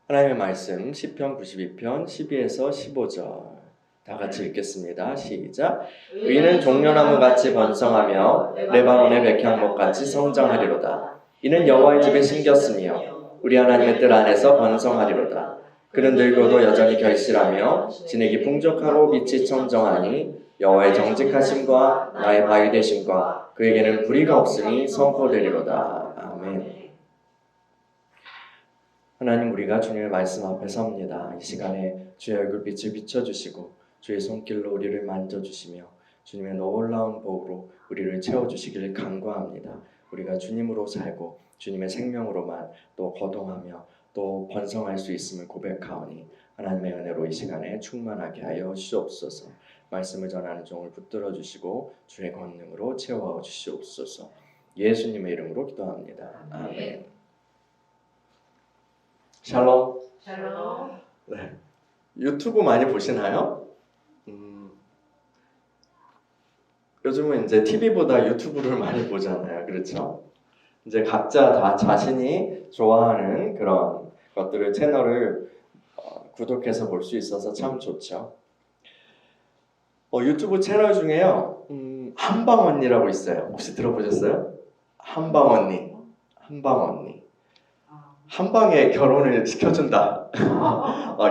하나님의 말씀 시편 92편 12에서 15절 다 같이 읽겠습니다. 시작. 의인은 종려나무같이 번성하며 레바논의 백향목같이 성장하리로다. 이는 여호와의 집에 심겼으며 우리 하나님의 뜰 안에서 번성하리로다. 그는 늙어도 여전히 결실하며 진액이 풍족하고 빛이 청정하니 여호와의 정직하심과 나의 바위 되심과 그에게는 불의가 없으니 선포되리로다. 아멘. 하나님, 우리가 주님의 말씀 앞에 섭니다. 이 시간에 주의 얼굴빛을 비춰주시고 주의 손길로 우리를 만져주시며 주님의 놀라운 복으로 우리를 채워주시기를 간구합니다. 우리가 주님으로 살고 주님의 생명으로만 또 거동하며 또 번성할 수 있음을 고백하오니 하나님의 은혜로 이 시간에 충만하게 하여 주시옵소서. 말씀을 전하는 종을 붙들어 주시고 주의 권능으로 채워 주시옵소서. 예수님의 이름으로 기도합니다. 아멘. 샬롬. 샬롬. 네. 유튜브 많이 보시나요? 요즘은 이제 TV보다 유튜브를 많이 보잖아요. 그렇죠? 이제 각자 다 자신이 좋아하는 그런 것들을 채널을 구독해서 볼 수 있어서 참 좋죠. 유튜브 채널 중에요. 한방언니라고 있어요. 혹시 들어보셨어요? 한방언니. 한방언니. 한방에 결혼을 시켜준다.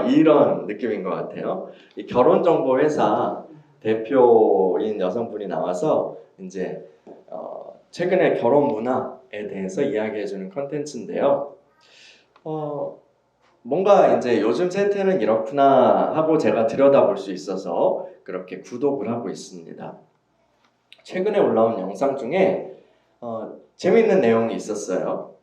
이런 느낌인 것 같아요. 이 결혼정보회사 대표인 여성분이 나와서 이제 최근에 결혼 문화에 대해서 이야기해주는 컨텐츠인데요. 뭔가 이제 요즘 세태는 이렇구나 하고 제가 들여다볼 수 있어서 그렇게 구독을 하고 있습니다. 최근에 올라온 영상 중에 재미있는 내용이 있었어요.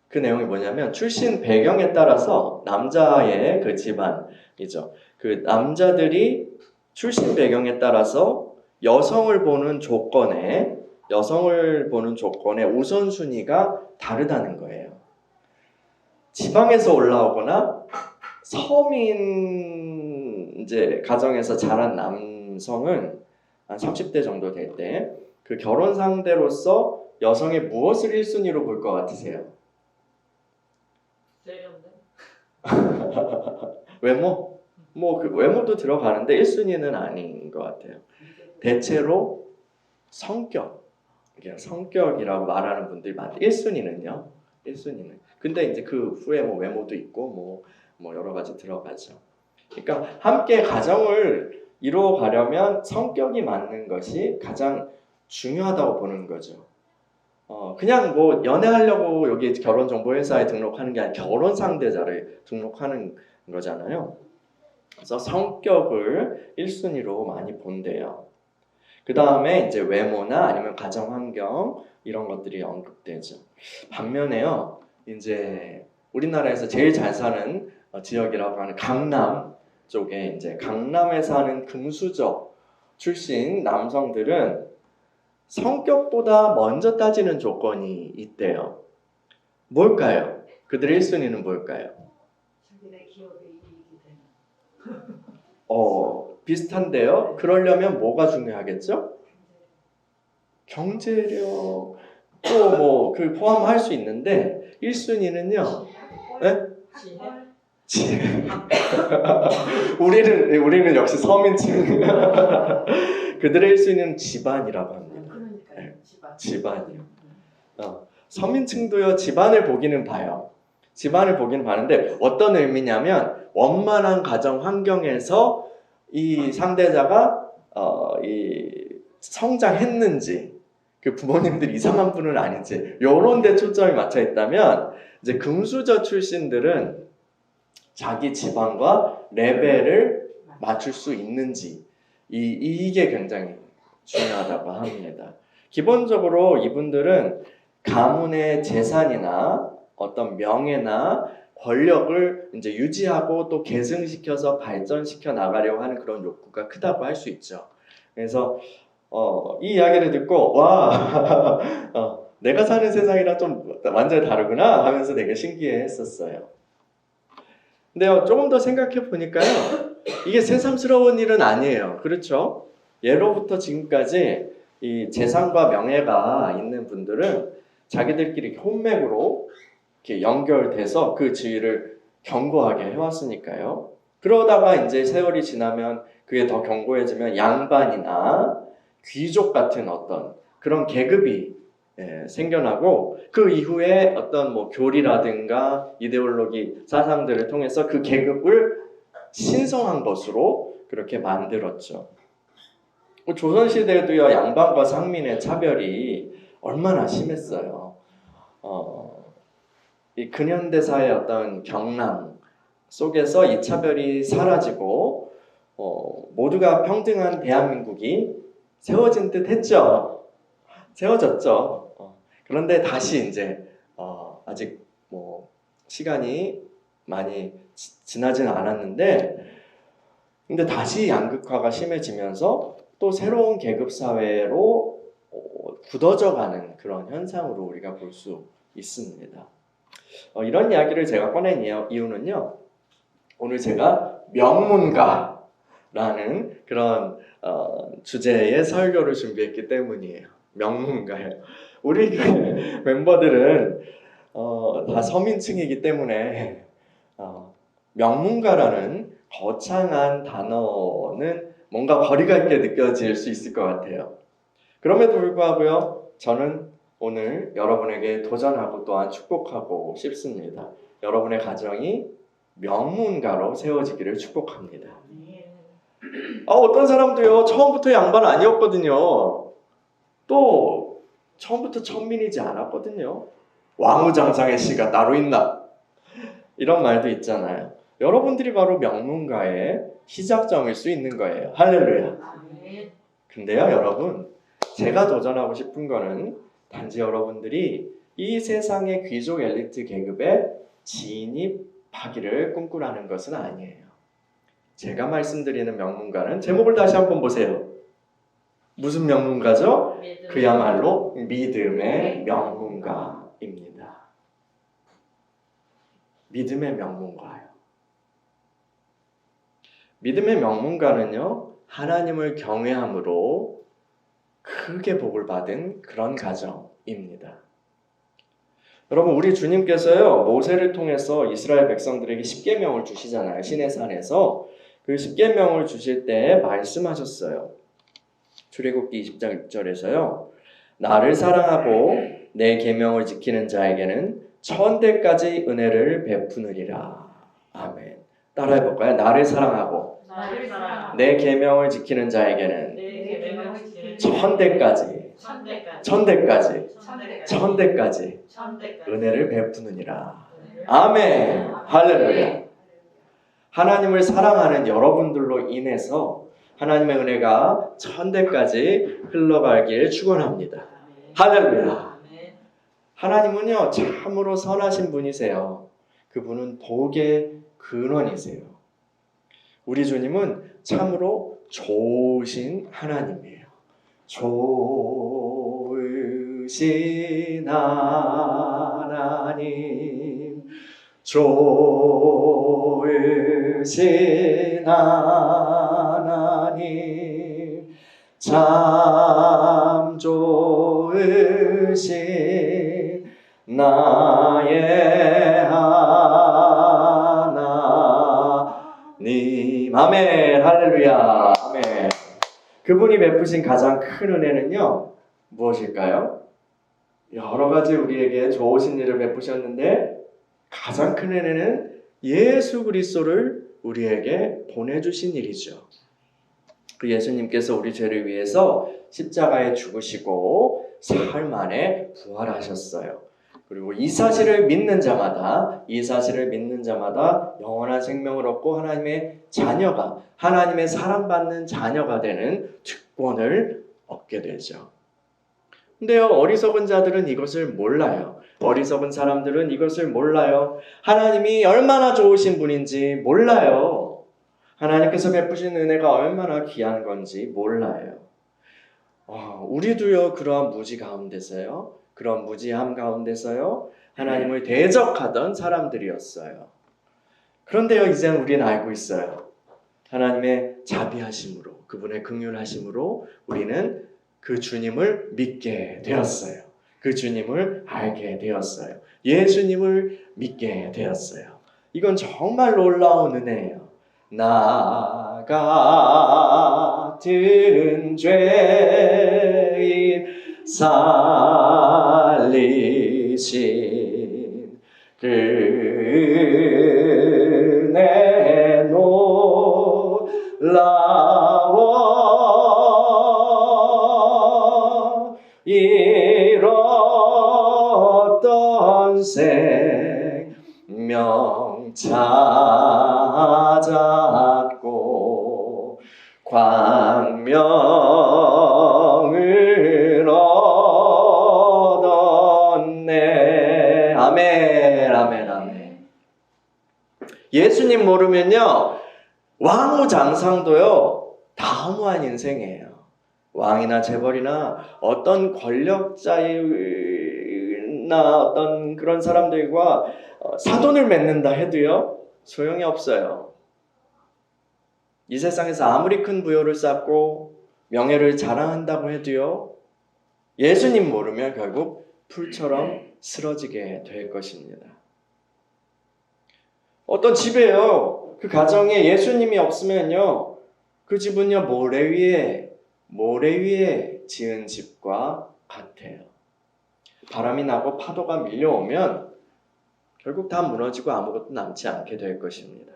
그 내용이 뭐냐면 출신 배경에 따라서 남자의 그 집안이죠. 그 남자들이 출신 배경에 따라서 여성을 보는 조건에 우선순위가 다르다는 거예요. 지방에서 올라오거나 서민 이제 가정에서 자란 남성은 한 30대 정도 될 때 그 결혼 상대로서 여성의 무엇을 1순위로 볼 것 같으세요? 외모? 그 외모도 들어가는데 1순위는 아닌 것 같아요. 대체로 성격이라고 말하는 분들이 많아요. 1순위는요. 근데 이제 그 후에 외모도 있고 여러 가지 들어가죠. 그러니까 함께 가정을 이루어가려면 성격이 맞는 것이 가장 중요하다고 보는 거죠. 그냥 연애하려고 여기 결혼정보회사에 등록하는 게 아니라 결혼 상대자를 등록하는 거잖아요. 그래서 성격을 1순위로 많이 본대요. 그 다음에 이제 외모나 아니면 가정 환경 이런 것들이 언급되죠. 반면에요, 이제 우리나라에서 제일 잘 사는 지역이라고 하는 강남 쪽에 이제 강남에 사는 금수저 출신 남성들은 성격보다 먼저 따지는 조건이 있대요. 뭘까요? 그들의 1순위는 뭘까요? 자기네 기업의 이익이 되는. 비슷한데요. 그러려면 뭐가 중요하겠죠? 경제력 또 그 포함할 수 있는데 1순위는요. 네? 지혜. 우리는 역시 서민층. 그들의 1순위는 집안이라고 합니다. 네, 집안이요. 서민층도요, 집안을 보기는 봐요. 집안을 보기는 봐는데 어떤 의미냐면 원만한 가정 환경에서 이 상대자가 성장했는지, 그 부모님들 이상한 분은 아닌지 이런 데 초점이 맞춰 있다면, 이제 금수저 출신들은 자기 집안과 레벨을 맞출 수 있는지 이게 굉장히 중요하다고 합니다. 기본적으로 이분들은 가문의 재산이나 어떤 명예나 권력을 이제 유지하고 또 계승시켜서 발전시켜 나가려고 하는 그런 욕구가 크다고 할 수 있죠. 그래서 이 이야기를 듣고 와 내가 사는 세상이랑 좀 완전히 다르구나 하면서 되게 신기해했었어요. 근데요, 조금 더 생각해 보니까요, 이게 새삼스러운 일은 아니에요. 그렇죠? 예로부터 지금까지 이 재산과 명예가 있는 분들은 자기들끼리 혼맥으로 이렇게 연결돼서 그 지위를 견고하게 해왔으니까요. 그러다가 이제 세월이 지나면 그게 더 견고해지면 양반이나 귀족 같은 어떤 그런 계급이 생겨나고 그 이후에 어떤 뭐 교리라든가 이데올로기 사상들을 통해서 그 계급을 신성한 것으로 그렇게 만들었죠. 조선시대에도요 양반과 상민의 차별이 얼마나 심했어요. 이 근현대사의 어떤 경랑 속에서 이 차별이 사라지고 모두가 평등한 대한민국이 세워진 듯 했죠. 세워졌죠. 그런데 다시 이제 아직 뭐 시간이 많이 지나지는 않았는데 근데 다시 양극화가 심해지면서 또 새로운 계급 사회로 굳어져가는 그런 현상으로 우리가 볼 수 있습니다. 이런 이야기를 제가 꺼낸 이유는요. 오늘 제가 명문가라는 그런 주제의 설교를 준비했기 때문이에요. 명문가요. 우리 교회 멤버들은 다 서민층이기 때문에 명문가라는 거창한 단어는 뭔가 거리가 있게 느껴질 수 있을 것 같아요. 그럼에도 불구하고요. 저는 오늘 여러분에게 도전하고 또한 축복하고 싶습니다. 여러분의 가정이 명문가로 세워지기를 축복합니다. 어떤 사람도요. 처음부터 양반 아니었거든요. 또 처음부터 천민이지 않았거든요. 왕우장상의 씨가 따로 있나? 이런 말도 있잖아요. 여러분들이 바로 명문가의 시작점일 수 있는 거예요. 할렐루야. 근데요 여러분 제가 도전하고 싶은 거는 단지 여러분들이 이 세상의 귀족 엘리트 계급에 진입하기를 꿈꾸라는 것은 아니에요. 제가 말씀드리는 명문가는 제목을 다시 한번 보세요. 무슨 명문가죠? 그야말로 믿음의 명문가입니다. 믿음의 명문가예요. 믿음의 명문가는요, 하나님을 경외함으로 크게 복을 받은 그런 가정입니다. 여러분, 우리 주님께서요, 모세를 통해서 이스라엘 백성들에게 십계명을 주시잖아요. 시내산에서. 그 십계명을 주실 때 말씀하셨어요. 출애굽기 20장 6절에서요. 나를 사랑하고 내 계명을 지키는 자에게는 천대까지 은혜를 베푸느리라. 아멘. 따라해볼까요? 나를 사랑하고 내 계명을 지키는 자에게는 천대까지 은혜를 베푸느니라. 아멘. 할렐루야. 하나님을 사랑하는 여러분들로 인해서 하나님의 은혜가 천대까지 흘러가길 축원합니다. 할렐루야. 하나님은요 참으로 선하신 분이세요. 그분은 복의 근원이세요. 우리 주님은 참으로 좋으신 하나님이에요. 좋으신 하나님, 좋으신 하나님, 참 좋으신 나의 하나님. 아멘. 할렐루야. 아멘. 그분이 베푸신 가장 큰 은혜는요 무엇일까요? 여러 가지 우리에게 좋으신 일을 베푸셨는데 가장 큰 은혜는 예수 그리스도를 우리에게 보내주신 일이죠. 그 예수님께서 우리 죄를 위해서 십자가에 죽으시고 사흘 만에 부활하셨어요. 그리고 이 사실을 믿는 자마다 영원한 생명을 얻고 하나님의 자녀가, 하나님의 사랑받는 자녀가 되는 특권을 얻게 되죠. 근데요, 어리석은 자들은 이것을 몰라요. 어리석은 사람들은 이것을 몰라요. 하나님이 얼마나 좋으신 분인지 몰라요. 하나님께서 베푸신 은혜가 얼마나 귀한 건지 몰라요. 우리도요, 그러한 무지 가운데서요, 그런 무지함 가운데서요, 하나님을 대적하던 사람들이었어요. 그런데요, 이제 우리는 알고 있어요. 하나님의 자비하심으로, 그분의 긍휼하심으로 우리는 그 주님을 믿게 되었어요. 그 주님을 알게 되었어요. 예수님을 믿게 되었어요. 이건 정말 놀라운 은혜예요. 나 같은 죄인 살리신 그네 놀라워 잃었던 생명 찾았고 광명을 얻었네. 아멘, 아멘, 아멘. 예수님 모르면요, 왕후장상도요, 다 허무한 인생이에요. 왕이나 재벌이나 어떤 권력자나 어떤 그런 사람들과 사돈을 맺는다 해도요, 소용이 없어요. 이 세상에서 아무리 큰 부여를 쌓고 명예를 자랑한다고 해도요, 예수님 모르면 결국 풀처럼 쓰러지게 될 것입니다. 어떤 집에요, 그 가정에 예수님이 없으면요, 그 집은요, 모래 위에 지은 집과 같아요. 바람이 나고 파도가 밀려오면 결국 다 무너지고 아무것도 남지 않게 될 것입니다.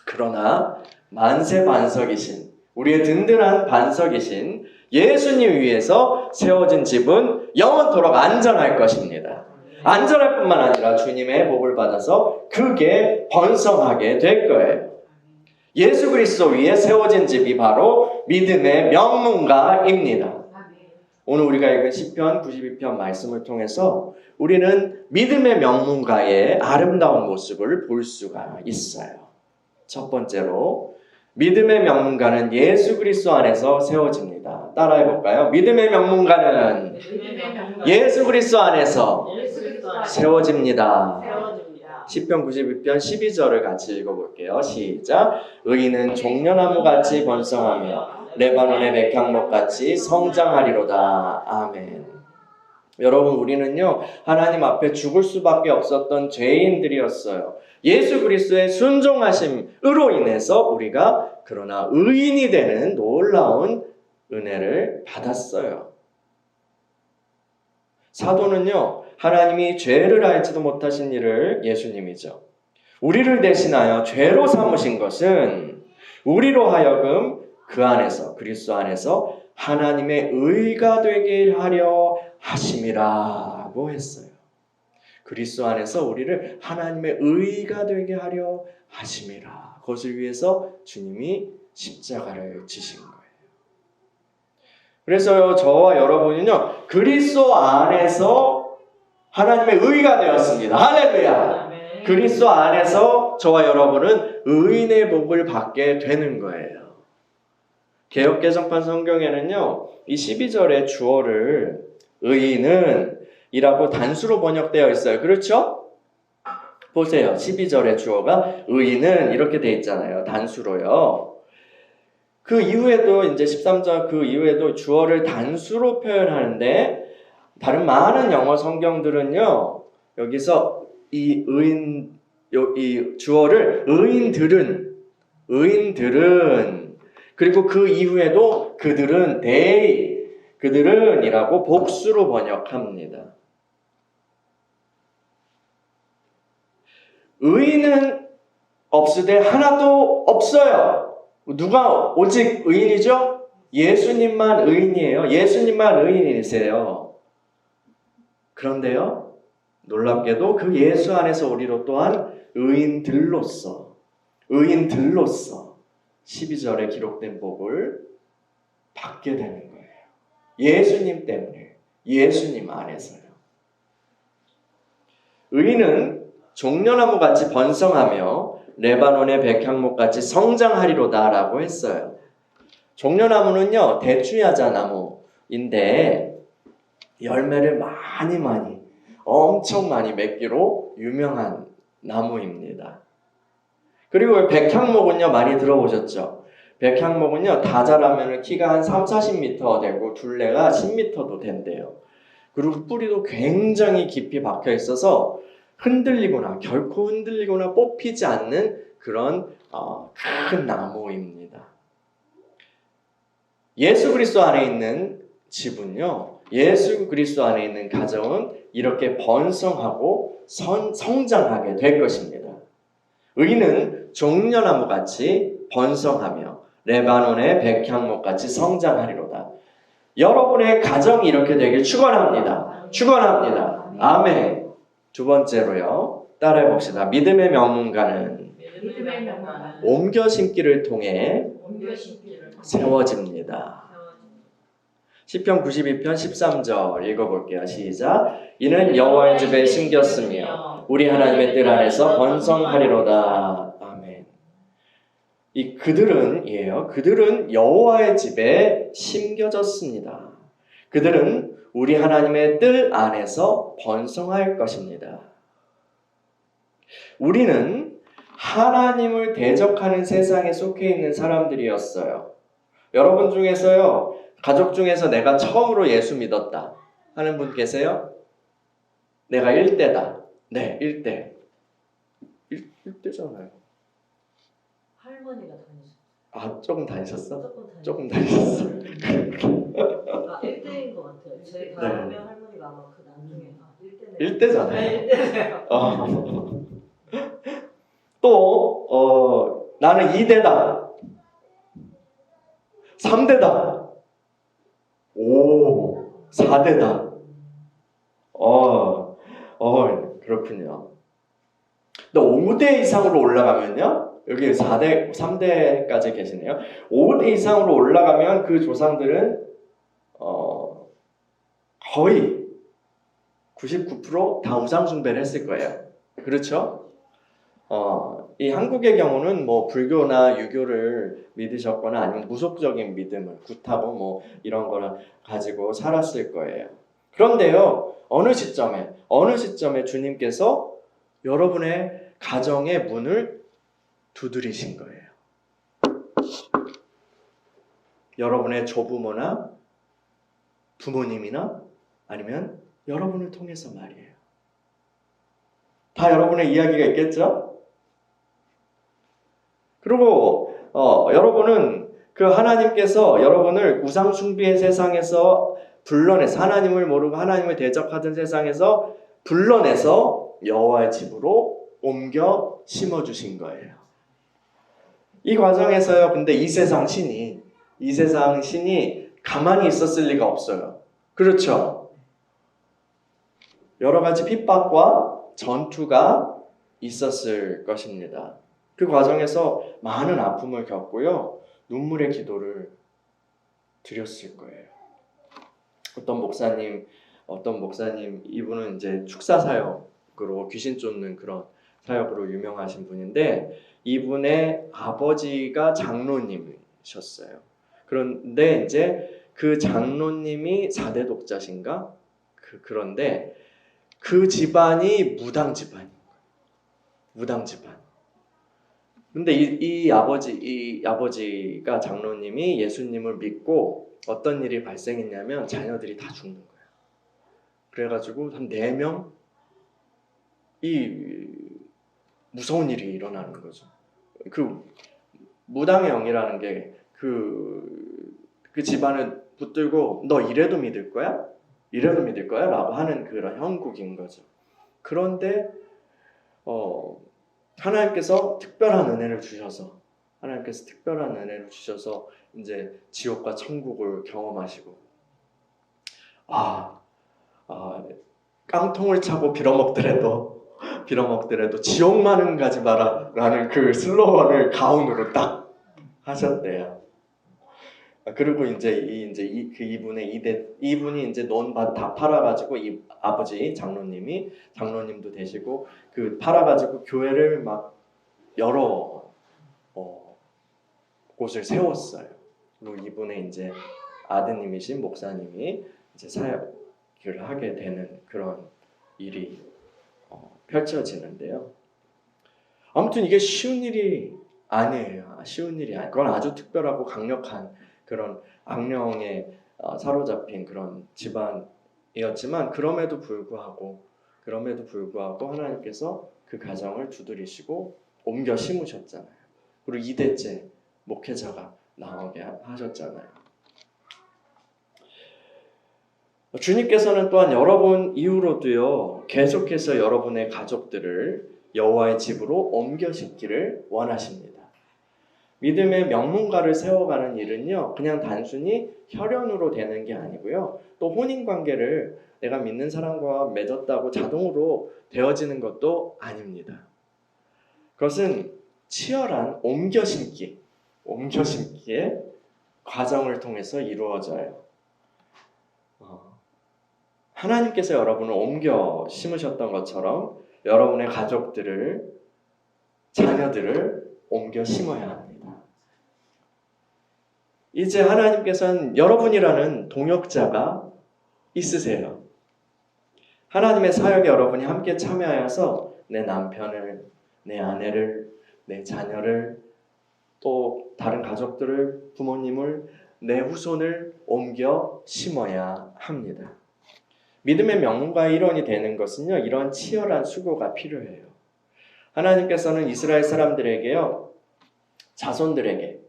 그러나 만세 반석이신, 우리의 든든한 반석이신 예수님 위에서 세워진 집은 영원토록 안전할 것입니다. 안전할 뿐만 아니라 주님의 복을 받아서 크게 번성하게 될 거예요. 예수 그리스도 위에 세워진 집이 바로 믿음의 명문가입니다. 오늘 우리가 읽은 시편 92편 말씀을 통해서 우리는 믿음의 명문가의 아름다운 모습을 볼 수가 있어요. 첫 번째로 믿음의 명문가는 예수 그리스도 안에서 세워집니다. 따라해 볼까요? 믿음의 명문가는 예수 그리스도 안에서 세워집니다. 시편 92편 12절을 같이 읽어볼게요. 시작. 의인은 종려나무같이 번성하며 레바논의 백향목같이 성장하리로다. 아멘. 여러분, 우리는요, 하나님 앞에 죽을 수밖에 없었던 죄인들이었어요. 예수 그리스도의 순종하심으로 인해서 우리가 그러나 의인이 되는 놀라운 은혜를 받았어요. 사도는요, 하나님이 죄를 알지도 못하신 이를, 예수님이죠, 우리를 대신하여 죄로 삼으신 것은 우리로 하여금 그 안에서, 그리스도 안에서 하나님의 의가 되게 하려 하심이라고 했어요. 그리스도 안에서 우리를 하나님의 의가 되게 하려 하심이라. 그것을 위해서 주님이 십자가를 지신 거예요. 그래서 저와 여러분은요, 그리스도 안에서 하나님의 의가 되었습니다. 할렐루야. 그리스도 안에서 저와 여러분은 의인의 복을 받게 되는 거예요. 개역개정판 성경에는요, 이 12절의 주어를 의인은 이라고 단수로 번역되어 있어요. 그렇죠? 보세요. 12절의 주어가 의인은 이렇게 되어 있잖아요. 단수로요. 그 이후에도 이제 13절 그 이후에도 주어를 단수로 표현하는데, 다른 많은 영어 성경들은요, 여기서 이 의인, 이 주어를 의인들은, 그리고 그 이후에도 그들은 그들은이라고 복수로 번역합니다. 의인은 없으되 하나도 없어요. 누가 오직 의인이죠? 예수님만 의인이에요. 예수님만 의인이세요. 그런데요, 놀랍게도 그 예수 안에서 우리로 또한 의인들로서 12절에 기록된 복을 받게 되는 거예요. 예수님 때문에, 예수님 안에서요. 의인은 종려나무같이 번성하며 레바논의 백향목같이 성장하리로다 라고 했어요. 종려나무는요, 대추야자 나무인데 열매를 엄청 많이 맺기로 유명한 나무입니다. 그리고 백향목은요, 많이 들어보셨죠? 백향목은요, 다 자라면 키가 한 30-40m 되고 둘레가 10m도 된대요. 그리고 뿌리도 굉장히 깊이 박혀 있어서 흔들리거나 결코 흔들리거나 뽑히지 않는 그런 큰 나무입니다. 예수 그리스도 안에 있는 집은요, 예수 그리스도 안에 있는 가정은 이렇게 번성하고 성장하게 될 것입니다. 의인은 종려나무같이 번성하며 레바논의 백향목같이 성장하리로다. 여러분의 가정이 이렇게 되길 축원합니다. 축원합니다. 아멘. 두 번째로요, 따라해 봅시다. 믿음의 명문가는 믿음의 명망 옮겨 심기를 통해 옮겨 심기를 세워집니다. 시편 92편 13절 읽어볼게요. 시작. 이는 여호와의 집에 심겼으며 우리 하나님의 뜰 안에서 번성하리로다. 아멘. 이 그들은 여호와의 집에 심겨졌습니다. 그들은 우리 하나님의 뜰 안에서 번성할 것입니다. 우리는 하나님을 대적하는 세상에 속해 있는 사람들이었어요. 여러분 중에서요, 가족 중에서 내가 처음으로 예수 믿었다 하는 분 계세요? 내가 1대다. 네, 1대. 1대잖아요. 할머니가 다니셨어요. 아, 조금 다니셨어? 조금 조금 다니셨어. 1대인 것 같아요. 제 다음에 할머니가 아마 그 나중에 1대네. 1대잖아요. 네, 1대네요. 또 나는 2대다. 3대다. 4대다. 그렇군요. 또 5대 이상으로 올라가면요. 여기 3대까지 계시네요. 5대 이상으로 올라가면 그 조상들은 거의 99% 다 우상 숭배를 했을 거예요. 그렇죠? 이 한국의 경우는 뭐 불교나 유교를 믿으셨거나 아니면 무속적인 믿음을 굿하고 뭐 이런 거를 가지고 살았을 거예요. 그런데요, 어느 시점에 주님께서 여러분의 가정의 문을 두드리신 거예요. 여러분의 조부모나 부모님이나 아니면 여러분을 통해서 말이에요. 다 여러분의 이야기가 있겠죠? 그리고 여러분은 그 하나님께서 여러분을 우상 숭배의 세상에서 불러내서 하나님을 모르고 하나님을 대적하던 세상에서 불러내서 여호와의 집으로 옮겨 심어주신 거예요. 이 과정에서요, 근데 이 세상 신이 가만히 있었을 리가 없어요. 그렇죠? 여러 가지 핍박과 전투가 있었을 것입니다. 그 과정에서 많은 아픔을 겪고요, 눈물의 기도를 드렸을 거예요. 어떤 목사님, 이분은 이제 축사 사역으로 귀신 쫓는 그런 사역으로 유명하신 분인데, 이분의 아버지가 장로님이셨어요. 그런데 이제 그 장로님이 4대 독자신가? 그런데 그 집안이 무당 집안인 거예요. 무당 집안. 근데 이 아버지가 장로님이 예수님을 믿고 어떤 일이 발생했냐면 자녀들이 다 죽는 거예요. 그래가지고 한 4명 이 무서운 일이 일어나는 거죠. 그 무당의 영이라는 게 그 집안을 붙들고 너 이래도 믿을 거야? 이래도 믿을 거야? 라고 하는 그런 형국인 거죠. 그런데 하나님께서 특별한 은혜를 주셔서 이제 지옥과 천국을 경험하시고 깡통을 차고 빌어먹더라도 지옥만은 가지 마라 라는 그 슬로건을 가운으로 딱 하셨대요. 그리고 이분이 이제 논밭 다 팔아가지고 이 아버지 장로님도 되시고 그 팔아가지고 교회를 막 여러 곳을 세웠어요. 그리고 이분의 이제 아드님이신 목사님이 이제 사역을 하게 되는 그런 일이 펼쳐지는데요. 아무튼 이게 쉬운 일이 아니에요. 그건 아주 특별하고 강력한 그런 악령에 사로잡힌 그런 집안이었지만 그럼에도 불구하고 그럼에도 불구하고 하나님께서 그 가정을 두드리시고 옮겨 심으셨잖아요. 그리고 2대째 목회자가 나오게 하셨잖아요. 주님께서는 또한 여러분 이후로도요, 계속해서 여러분의 가족들을 여호와의 집으로 옮겨 심기를 원하십니다. 믿음의 명문가를 세워가는 일은요, 그냥 단순히 혈연으로 되는 게 아니고요, 또 혼인관계를 내가 믿는 사람과 맺었다고 자동으로 되어지는 것도 아닙니다. 그것은 치열한 옮겨 심기의 과정을 통해서 이루어져요. 하나님께서 여러분을 옮겨 심으셨던 것처럼 여러분의 가족들을, 자녀들을 옮겨 심어야 합니다. 이제 하나님께서는 여러분이라는 동역자가 있으세요. 하나님의 사역에 여러분이 함께 참여하여서 내 남편을, 내 아내를, 내 자녀를, 또 다른 가족들을, 부모님을, 내 후손을 옮겨 심어야 합니다. 믿음의 명문가의 일원이 되는 것은요, 이런 치열한 수고가 필요해요. 하나님께서는 이스라엘 사람들에게요, 자손들에게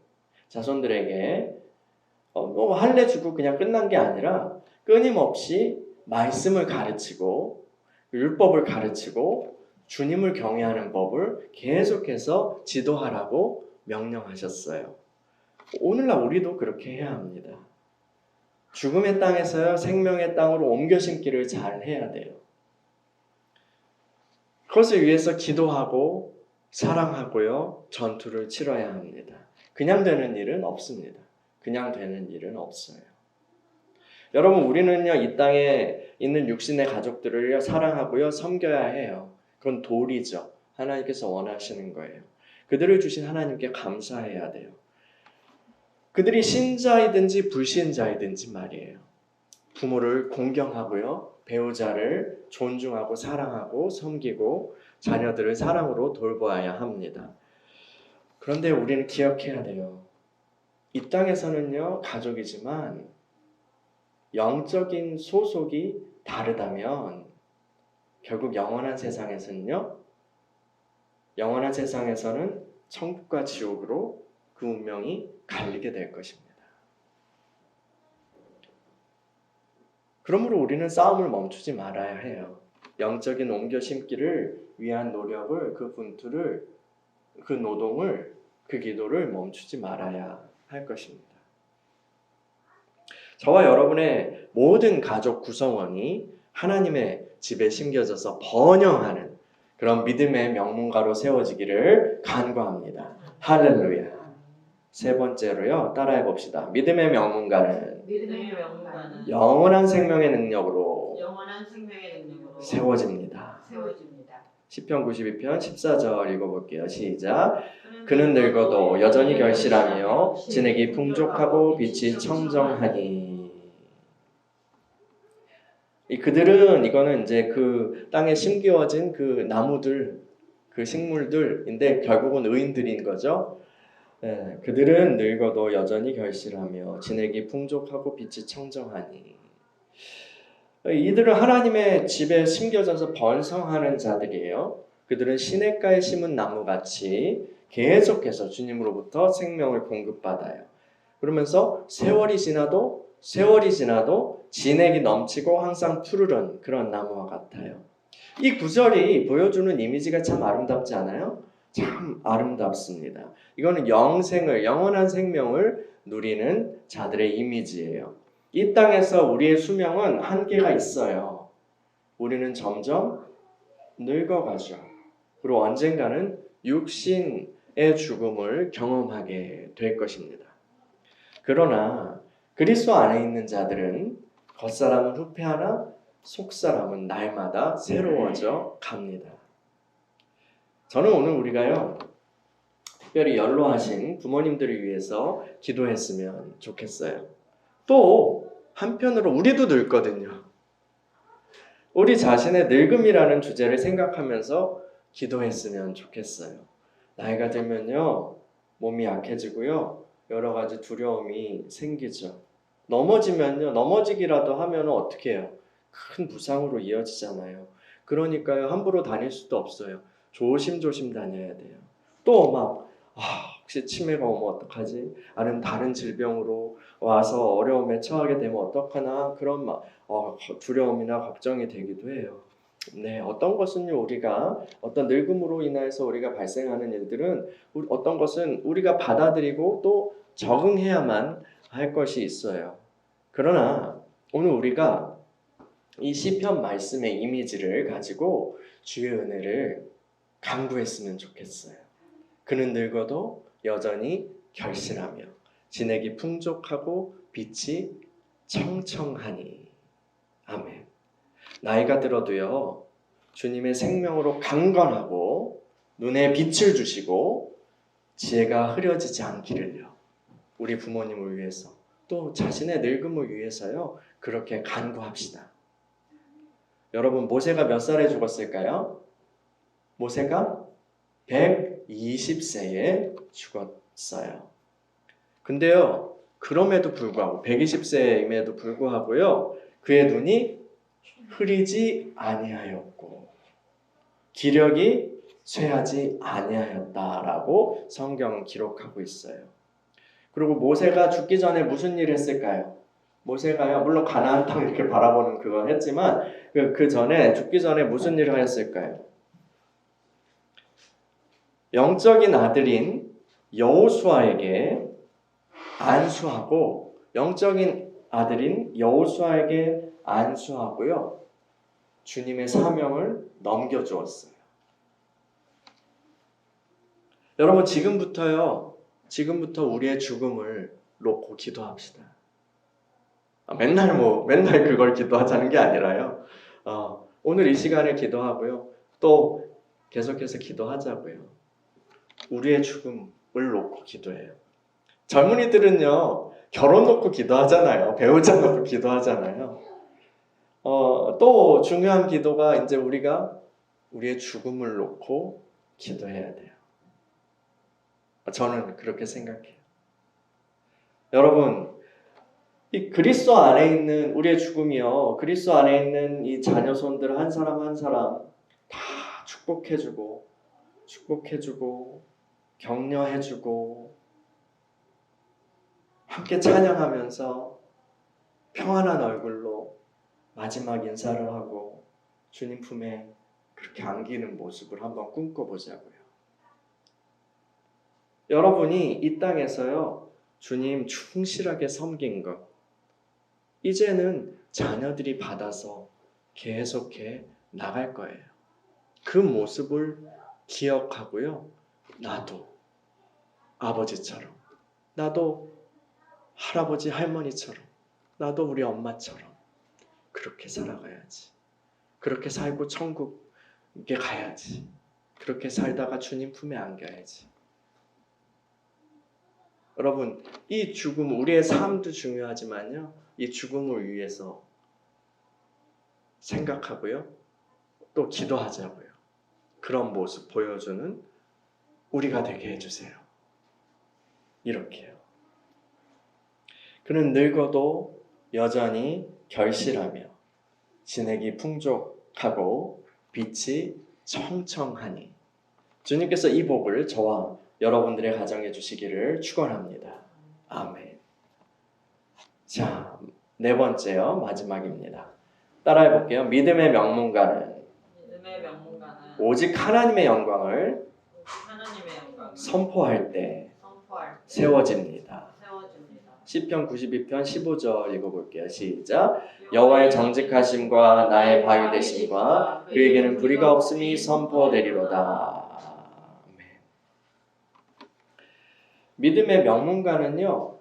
할례 주고 그냥 끝난 게 아니라 끊임없이 말씀을 가르치고 율법을 가르치고 주님을 경외하는 법을 계속해서 지도하라고 명령하셨어요. 오늘날 우리도 그렇게 해야 합니다. 죽음의 땅에서요, 생명의 땅으로 옮겨 심기를 잘 해야 돼요. 그것을 위해서 기도하고 사랑하고요, 전투를 치러야 합니다. 그냥 되는 일은 없습니다. 그냥 되는 일은 없어요. 여러분, 우리는요, 이 땅에 있는 육신의 가족들을 사랑하고요, 섬겨야 해요. 그건 도리죠. 하나님께서 원하시는 거예요. 그들을 주신 하나님께 감사해야 돼요. 그들이 신자이든지 불신자이든지 말이에요. 부모를 공경하고요, 배우자를 존중하고 사랑하고 섬기고 자녀들을 사랑으로 돌보아야 합니다. 그런데 우리는 기억해야 돼요. 이 땅에서는요, 가족이지만 영적인 소속이 다르다면 결국 영원한 세상에서는요, 영원한 세상에서는 천국과 지옥으로 그 운명이 갈리게 될 것입니다. 그러므로 우리는 싸움을 멈추지 말아야 해요. 영적인 옮겨 심기를 위한 노력을, 그 분투를, 그 노동을, 그 기도를 멈추지 말아야 할 것입니다. 저와 여러분의 모든 가족 구성원이 하나님의 집에 심겨져서 번영하는 그런 믿음의 명문가로 세워지기를 간구합니다. 할렐루야. 세 번째로요, 따라해 봅시다. 믿음의 명문가는 영원한 생명의 능력으로 세워집니다. 시편 92편 14절 읽어볼게요. 시작. 그는 늙어도 여전히 결실하며 진액이 풍족하고 빛이 청정하니. 이거는 이제 그 땅에 심겨진 그 나무들, 그 식물들인데 결국은 의인들인 거죠. 네, 그들은 늙어도 여전히 결실하며 진액이 풍족하고 빛이 청정하니. 이들은 하나님의 집에 심겨져서 번성하는 자들이에요. 그들은 시냇가에 심은 나무같이 계속해서 주님으로부터 생명을 공급받아요. 그러면서 세월이 지나도 진액이 넘치고 항상 푸르른 그런 나무와 같아요. 이 구절이 보여주는 이미지가 참 아름답지 않아요? 참 아름답습니다. 이거는 영원한 생명을 누리는 자들의 이미지예요. 이 땅에서 우리의 수명은 한계가 있어요. 우리는 점점 늙어가죠. 그리고 언젠가는 육신의 죽음을 경험하게 될 것입니다. 그러나 그리스도 안에 있는 자들은 겉사람은 후패하나 속사람은 날마다 새로워져 갑니다. 저는 오늘 우리가요, 특별히 연로하신 부모님들을 위해서 기도했으면 좋겠어요. 또 한편으로 우리도 늙거든요. 우리 자신의 늙음이라는 주제를 생각하면서 기도했으면 좋겠어요. 나이가 들면요, 몸이 약해지고요, 여러 가지 두려움이 생기죠. 넘어지기라도 하면 어떻게 해요? 큰 부상으로 이어지잖아요. 그러니까요, 함부로 다닐 수도 없어요. 조심조심 다녀야 돼요. 또 막 혹시 치매가 오면 어떡하지? 아니면 다른 질병으로 와서 어려움에 처하게 되면 어떡하나? 그런 두려움이나 걱정이 되기도 해요. 네, 어떤 것은요, 우리가 어떤 늙음으로 인해서 우리가 발생하는 일들은 어떤 것은 우리가 받아들이고 또 적응해야만 할 것이 있어요. 그러나 오늘 우리가 이 시편 말씀의 이미지를 가지고 주의 은혜를 강구했으면 좋겠어요. 그는 늙어도 여전히 결실하며 진액이 풍족하고 빛이 청청하니. 아멘. 나이가 들어도요, 주님의 생명으로 강건하고 눈에 빛을 주시고 지혜가 흐려지지 않기를요. 우리 부모님을 위해서 또 자신의 늙음을 위해서요, 그렇게 간구합시다. 여러분, 모세가 몇 살에 죽었을까요? 모세가 120세에 죽었어요. 근데요, 그럼에도 불구하고 120세임에도 불구하고요, 그의 눈이 흐리지 아니하였고 기력이 쇠하지 아니하였다라고 성경은 기록하고 있어요. 그리고 모세가 죽기 전에 무슨 일을 했을까요? 모세가요, 물론 가나안 땅 이렇게 바라보는 그건 했지만 그 전에 죽기 전에 무슨 일을 하였을까요? 영적인 아들인 여호수아에게 안수하고 영적인 아들인 여호수아에게 안수하고요, 주님의 사명을 넘겨주었어요. 여러분, 지금부터 우리의 죽음을 놓고 기도합시다. 맨날 그걸 기도하자는 게 아니라요. 오늘 이 시간에 기도하고요, 또 계속해서 기도하자고요. 우리의 죽음을 놓고 기도해요. 젊은이들은요, 결혼 놓고 기도하잖아요. 배우자 놓고 기도하잖아요. 또 중요한 기도가 이제 우리가 우리의 죽음을 놓고 기도해야 돼요. 저는 그렇게 생각해요. 여러분, 이 그리스도 안에 있는 우리의 죽음이요, 그리스도 안에 있는 이 자녀손들 한 사람 한 사람 다 축복해주고 격려해주고 함께 찬양하면서 평안한 얼굴로 마지막 인사를 하고 주님 품에 그렇게 안기는 모습을 한번 꿈꿔보자고요. 여러분이 이 땅에서요, 주님 충실하게 섬긴 것, 이제는 자녀들이 받아서 계속해 나갈 거예요. 그 모습을 기억하고요, 나도 아버지처럼, 나도 할아버지 할머니처럼, 나도 우리 엄마처럼 그렇게 살아가야지. 그렇게 살고 천국에 가야지. 그렇게 살다가 주님 품에 안겨야지. 여러분, 이 죽음, 우리의 삶도 중요하지만요, 이 죽음을 위해서 생각하고요, 또 기도하자고요. 그런 모습 보여주는 우리가 되게 해주세요. 이렇게요. 그는 늙어도 여전히 결실하며 진액이 풍족하고 빛이 청청하니. 주님께서 이 복을 저와 여러분들의 가정에 주시기를 축원합니다. 아멘. 자, 네 번째요, 마지막입니다. 따라해 볼게요. 믿음의 명문가는 오직 하나님의 영광을 선포할 때 세워집니다. 시편 92편 15절 읽어볼게요. 시작. 여호와의 정직하심과 나의 바위 되심과 그에게는 불의가 없음이 선포되리로다. 믿음의 명문가는요,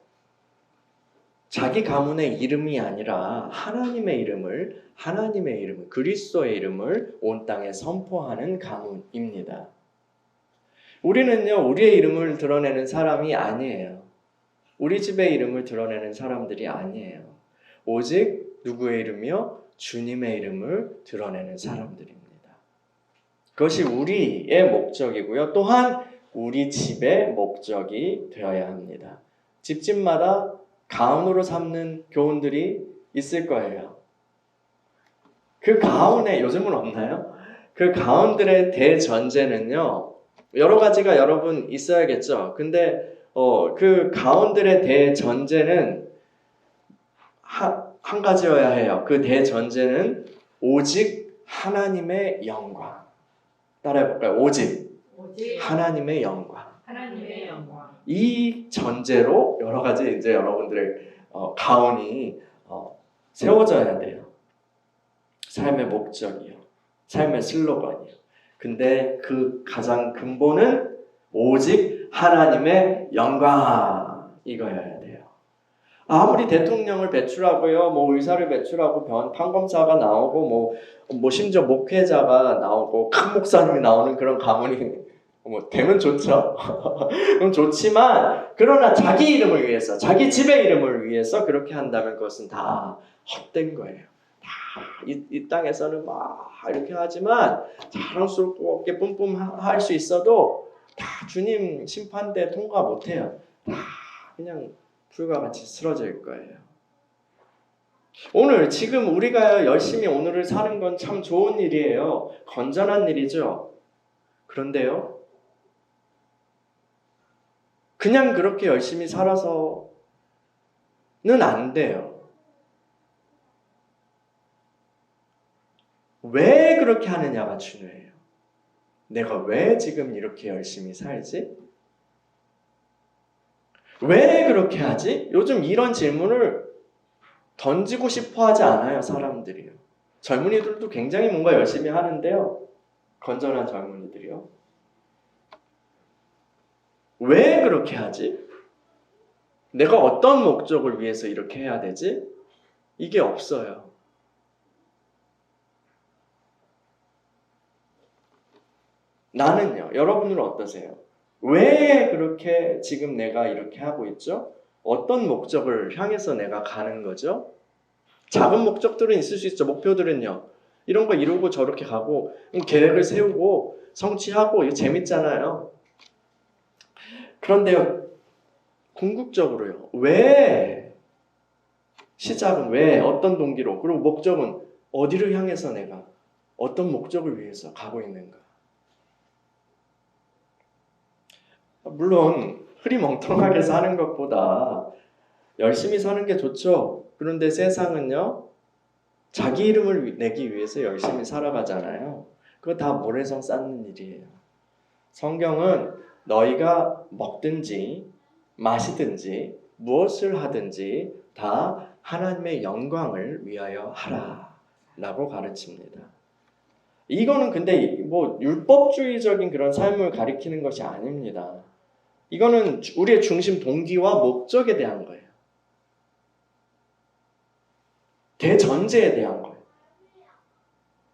자기 가문의 이름이 아니라 하나님의 이름을 그리스도의 이름을 온 땅에 선포하는 가문입니다. 우리는요, 우리의 이름을 드러내는 사람이 아니에요. 우리 집의 이름을 드러내는 사람들이 아니에요. 오직 누구의 이름이요? 주님의 이름을 드러내는 사람들입니다. 그것이 우리의 목적이고요, 또한 우리 집의 목적이 되어야 합니다. 집집마다 가문으로 삼는 교훈들이 있을 거예요. 그 가운에 요즘은 없나요? 그 가운들의 대전제는요. 여러 가지가 여러분 있어야겠죠. 근데 그 가운들의 대전제는 한 가지여야 해요. 그 대전제는 오직 하나님의 영광. 따라해볼까요? 오직 하나님의 영광. 하나님의 영광. 이 전제로 여러 가지 이제 여러분들의 가운이 세워져야 돼요. 삶의 목적이요. 삶의 슬로건이요. 근데 그 가장 근본은 오직 하나님의 영광 이거여야 돼요. 아무리 대통령을 배출하고요, 뭐 의사를 배출하고 판검사가 나오고 뭐 심지어 목회자가 나오고 큰 목사님이 나오는 그런 가문이 뭐 되면 좋죠. 그럼 좋지만 그러나 자기 이름을 위해서, 자기 집의 이름을 위해서 그렇게 한다면 그것은 다 헛된 거예요. 이 땅에서는 막 이렇게 하지만 자랑스럽게 뿜뿜할 수 있어도 다 주님 심판대 통과 못해요. 다 그냥 불과 같이 쓰러질 거예요. 오늘 지금 우리가 열심히 오늘을 사는 건 참 좋은 일이에요. 건전한 일이죠. 그런데요, 그냥 그렇게 열심히 살아서는 안 돼요. 왜 그렇게 하느냐가 중요해요. 내가 왜 지금 이렇게 열심히 살지? 왜 그렇게 하지? 요즘 이런 질문을 던지고 싶어 하지 않아요, 사람들이요. 젊은이들도 굉장히 뭔가 열심히 하는데요. 건전한 젊은이들이요. 왜 그렇게 하지? 내가 어떤 목적을 위해서 이렇게 해야 되지? 이게 없어요. 나는요, 여러분은 어떠세요? 왜 그렇게 지금 내가 이렇게 하고 있죠? 어떤 목적을 향해서 내가 가는 거죠? 작은 목적들은 있을 수 있죠. 목표들은요. 이런 거 이루고 저렇게 가고 계획을 세우고 성취하고 이거 재밌잖아요. 그런데요, 궁극적으로요. 왜? 시작은 왜? 어떤 동기로? 그리고 목적은 어디를 향해서 내가 어떤 목적을 위해서 가고 있는가? 물론 흐리멍텅하게 사는 것보다 열심히 사는 게 좋죠. 그런데 세상은요, 자기 이름을 내기 위해서 열심히 살아가잖아요. 그거 다 모래성 쌓는 일이에요. 성경은 너희가 먹든지 마시든지 무엇을 하든지 다 하나님의 영광을 위하여 하라 라고 가르칩니다. 이거는 근데 뭐 율법주의적인 그런 삶을 가리키는 것이 아닙니다. 이거는 우리의 중심 동기와 목적에 대한 거예요. 대전제에 대한 거예요.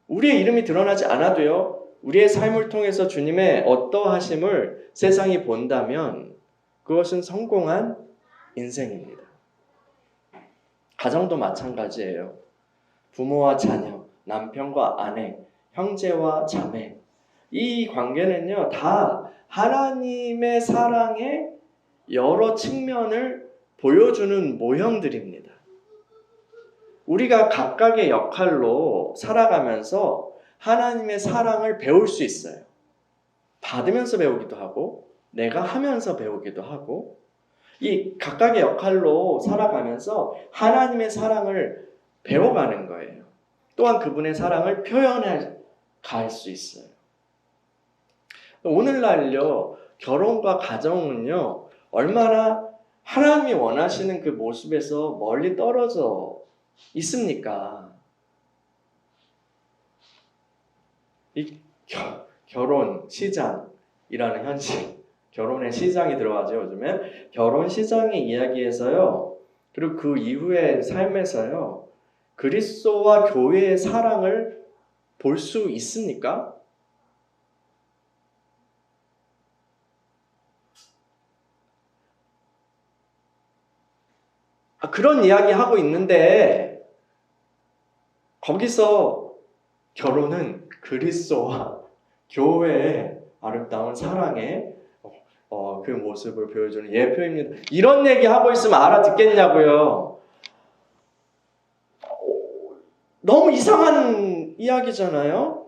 우리의 이름이 드러나지 않아도요, 우리의 삶을 통해서 주님의 어떠하심을 세상이 본다면 그것은 성공한 인생입니다. 가정도 마찬가지예요. 부모와 자녀, 남편과 아내, 형제와 자매, 이 관계는요, 다 하나님의 사랑의 여러 측면을 보여주는 모형들입니다. 우리가 각각의 역할로 살아가면서 하나님의 사랑을 배울 수 있어요. 받으면서 배우기도 하고 내가 하면서 배우기도 하고 이 각각의 역할로 살아가면서 하나님의 사랑을 배워가는 거예요. 또한 그분의 사랑을 표현해 갈 수 있어요. 오늘날요, 결혼과 가정은요, 얼마나 하나님이 원하시는 그 모습에서 멀리 떨어져 있습니까? 이 결혼 시장이라는 현실, 결혼의 시장이 들어가죠. 요즘엔 결혼 시장의 이야기에서요, 그리고 그 이후의 삶에서요, 그리스도와 교회의 사랑을 볼 수 있습니까? 그런 이야기 하고 있는데 거기서 결혼은 그리스도와 교회의 아름다운 사랑의 그 모습을 보여주는 예표입니다. 이런 얘기 하고 있으면 알아듣겠냐고요. 너무 이상한 이야기잖아요.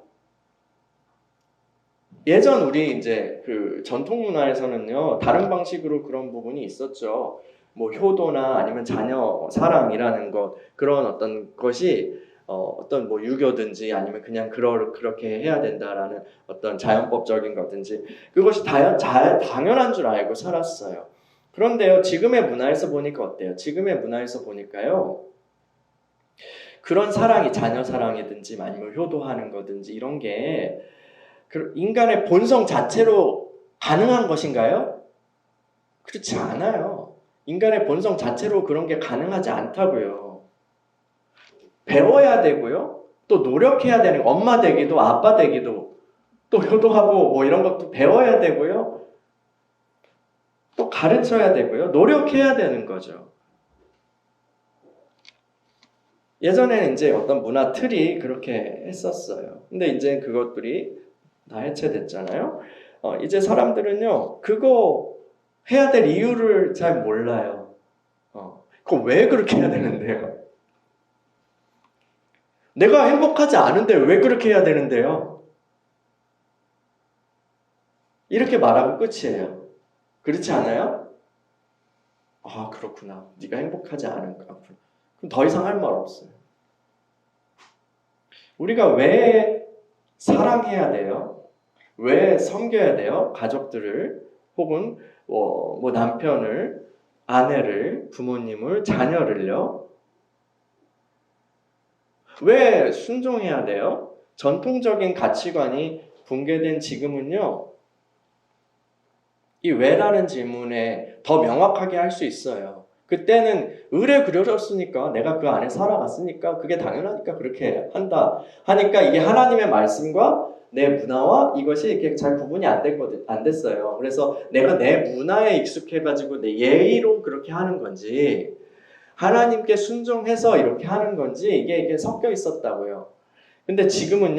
예전 우리 이제 그 전통 문화에서는요, 다른 방식으로 그런 부분이 있었죠. 뭐 효도나 아니면 자녀 사랑이라는 것, 그런 어떤 것이 어떤 뭐 유교든지 아니면 그냥 그렇게 해야 된다라는 어떤 자연법적인 거든지 그것이 당연한 줄 알고 살았어요. 그런데요, 지금의 문화에서 보니까 어때요? 지금의 문화에서 보니까요, 그런 사랑이 자녀 사랑이든지 아니면 효도하는 거든지 이런 게 인간의 본성 자체로 가능한 것인가요? 그렇지 않아요. 인간의 본성 자체로 그런 게 가능하지 않다고요. 배워야 되고요. 또 노력해야 되는 엄마 되기도 아빠 되기도 또 효도하고 뭐 이런 것도 배워야 되고요. 또 가르쳐야 되고요. 노력해야 되는 거죠. 예전에는 이제 어떤 문화 틀이 그렇게 했었어요. 근데 이제 그것들이 다 해체됐잖아요. 이제 사람들은요, 그거 해야 될 이유를 잘 몰라요. 그거 왜 그렇게 해야 되는데요? 내가 행복하지 않은데 왜 그렇게 해야 되는데요? 이렇게 말하고 끝이에요. 그렇지 않아요? 아, 그렇구나. 네가 행복하지 않은가? 그럼 더 이상 할 말 없어요. 우리가 왜 사랑해야 돼요? 왜 섬겨야 돼요? 가족들을 혹은 뭐 남편을, 아내를, 부모님을, 자녀를요? 왜 순종해야 돼요? 전통적인 가치관이 붕괴된 지금은요, 이 왜라는 질문에 더 명확하게 할 수 있어요. 그때는 을에 그려졌으니까 내가 그 안에 살아갔으니까 그게 당연하니까 그렇게 한다 하니까 이게 하나님의 말씀과 내 문화와 이것이 이렇게 잘 구분이 안 됐어요. 그래서 내가 내 문화에 익숙해가지고 내 예의로 그렇게 하는 건지 하나님께 순종해서 이렇게 하는 건지 이게 섞여 있었다고요. 근데 지금은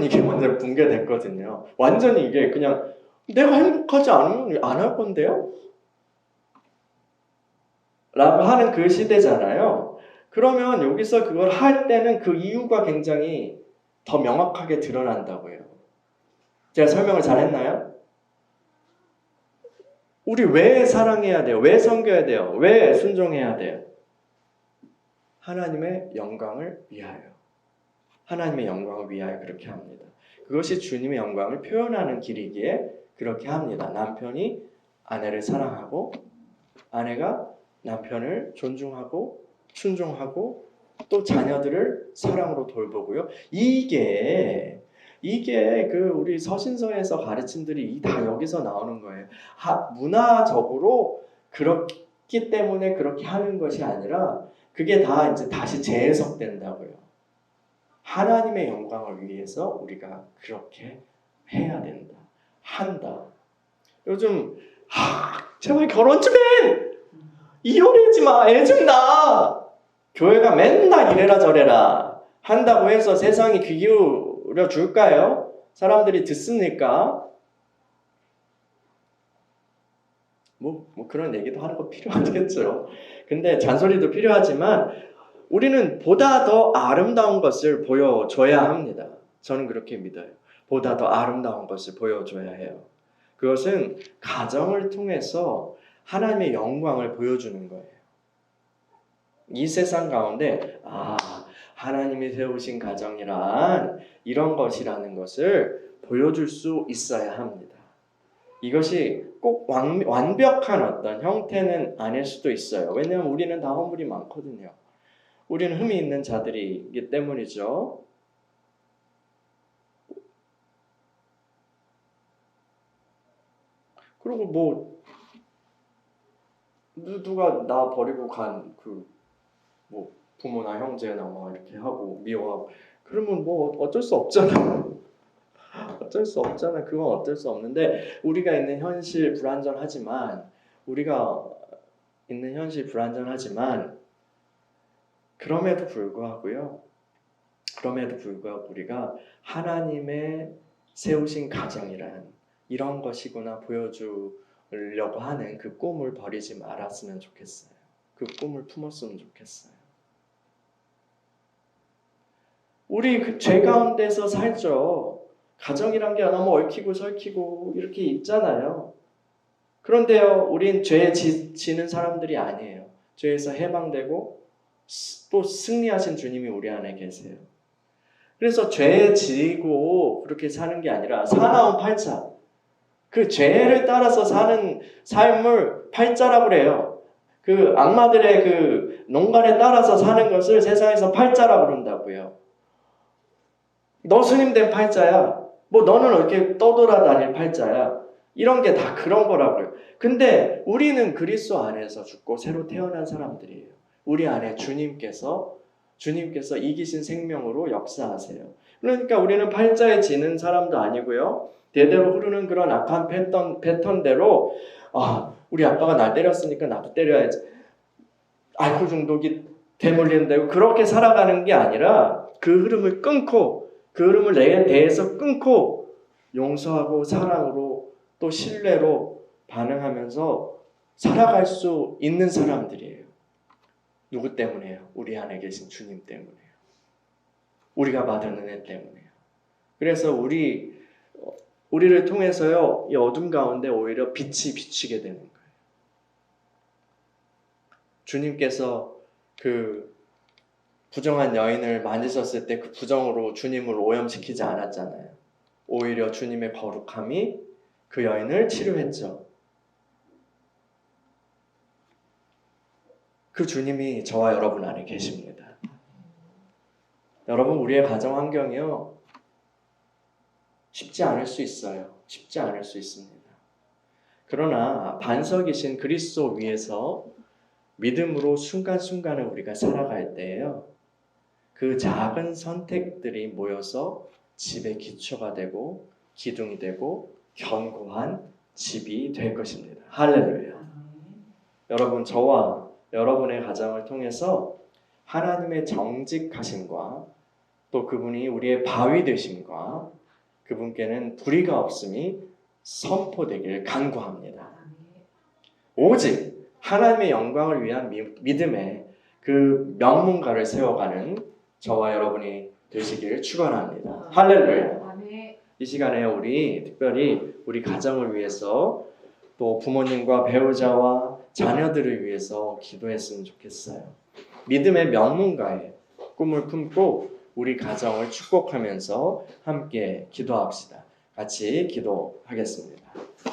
이게 완전 붕괴됐거든요. 완전히 이게 그냥 내가 행복하지 않으면 안 할 건데요? 라고 하는 그 시대잖아요. 그러면 여기서 그걸 할 때는 그 이유가 굉장히 더 명확하게 드러난다고요. 제가 설명을 잘했나요? 우리 왜 사랑해야 돼요? 왜 섬겨야 돼요? 왜 순종해야 돼요? 하나님의 영광을 위하여. 하나님의 영광을 위하여 그렇게 합니다. 그것이 주님의 영광을 표현하는 길이기에 그렇게 합니다. 남편이 아내를 사랑하고 아내가 남편을 존중하고 순종하고 또 자녀들을 사랑으로 돌보고요. 이게 그 우리 서신서에서 가르침들이 다 여기서 나오는 거예요. 문화적으로 그렇기 때문에 그렇게 하는 것이 아니라 그게 다 이제 다시 재해석된다고요. 하나님의 영광을 위해서 우리가 그렇게 해야 된다. 한다. 요즘 제발 결혼 좀 해! 이혼하지 마! 애 좀 낳아! 교회가 맨날 이래라 저래라 한다고 해서 세상이 귀 기울여 줄까요? 사람들이 듣습니까? 뭐 그런 얘기도 하는 거 필요하겠죠. 근데 잔소리도 필요하지만 우리는 보다 더 아름다운 것을 보여줘야 합니다. 저는 그렇게 믿어요. 보다 더 아름다운 것을 보여줘야 해요. 그것은 가정을 통해서 하나님의 영광을 보여주는 거예요. 이 세상 가운데 하나님이 세우신 가정이란 이런 것이라는 것을 보여줄 수 있어야 합니다. 이것이 꼭 완벽한 어떤 형태는 아닐 수도 있어요. 왜냐하면 우리는 다 허물이 많거든요. 우리는 흠이 있는 자들이기 때문이죠. 그리고 뭐 누가 나 버리고 간 뭐 부모나 형제나 뭐 이렇게 하고 미워하고 그러면 뭐 어쩔 수 없잖아. 어쩔 수 없잖아. 그건 어쩔 수 없는데 우리가 있는 현실 불완전하지만 그럼에도 불구하고요. 우리가 하나님의 세우신 가정이란 이런 것이구나 보여주려고 하는 그 꿈을 버리지 말았으면 좋겠어요. 그 꿈을 품었으면 좋겠어요. 우리 그 죄 가운데서 살죠. 가정이란 게 너무 얽히고 설키고 이렇게 있잖아요. 그런데요, 우린 죄에 지는 사람들이 아니에요. 죄에서 해방되고 또 승리하신 주님이 우리 안에 계세요. 그래서 죄에 지고 그렇게 사는 게 아니라 사나운 팔자. 그 죄를 따라서 사는 삶을 팔자라고 그래요. 그 악마들의 그 농간에 따라서 사는 것을 세상에서 팔자라고 그런다고요. 너 스님된 팔자야. 뭐 너는 이렇게 떠돌아다닐 팔자야. 이런 게 다 그런 거라고요. 근데 우리는 그리스도 안에서 죽고 새로 태어난 사람들이에요. 우리 안에 주님께서 이기신 생명으로 역사하세요. 그러니까 우리는 팔자에 지는 사람도 아니고요. 대대로 흐르는 그런 악한 패턴대로 우리 아빠가 날 때렸으니까 나도 때려야지. 알코올 중독이 대물림되고 그렇게 살아가는 게 아니라 그 흐름을 끊고 그 흐름을 내 대해서 끊고 용서하고 사랑으로 또 신뢰로 반응하면서 살아갈 수 있는 사람들이에요. 누구 때문에요? 우리 안에 계신 주님 때문에요. 우리가 받은 은혜 때문에요. 그래서 우리를 통해서요, 이 어둠 가운데 오히려 빛이 비치게 되는 거예요. 주님께서 그 부정한 여인을 만지셨을 때 그 부정으로 주님을 오염시키지 않았잖아요. 오히려 주님의 거룩함이 그 여인을 치료했죠. 그 주님이 저와 여러분 안에 계십니다. 여러분, 우리의 가정 환경이요, 쉽지 않을 수 있어요. 쉽지 않을 수 있습니다. 그러나 반석이신 그리스도 위에서 믿음으로 순간순간을 우리가 살아갈 때에요, 그 작은 선택들이 모여서 집의 기초가 되고 기둥이 되고 견고한 집이 될 것입니다. 할렐루야. 여러분, 저와 여러분의 가정을 통해서 하나님의 정직하심과 또 그분이 우리의 바위 되심과 그분께는 불의가 없음이 선포되길 간구합니다. 오직 하나님의 영광을 위한 믿음의 그 명문가를 세워가는 저와 여러분이 되시기를 축원합니다. 할렐루야. 이 시간에 우리 특별히 우리 가정을 위해서 또 부모님과 배우자와 자녀들을 위해서 기도했으면 좋겠어요. 믿음의 명문가의 꿈을 품고 우리 가정을 축복하면서 함께 기도합시다. 같이 기도하겠습니다.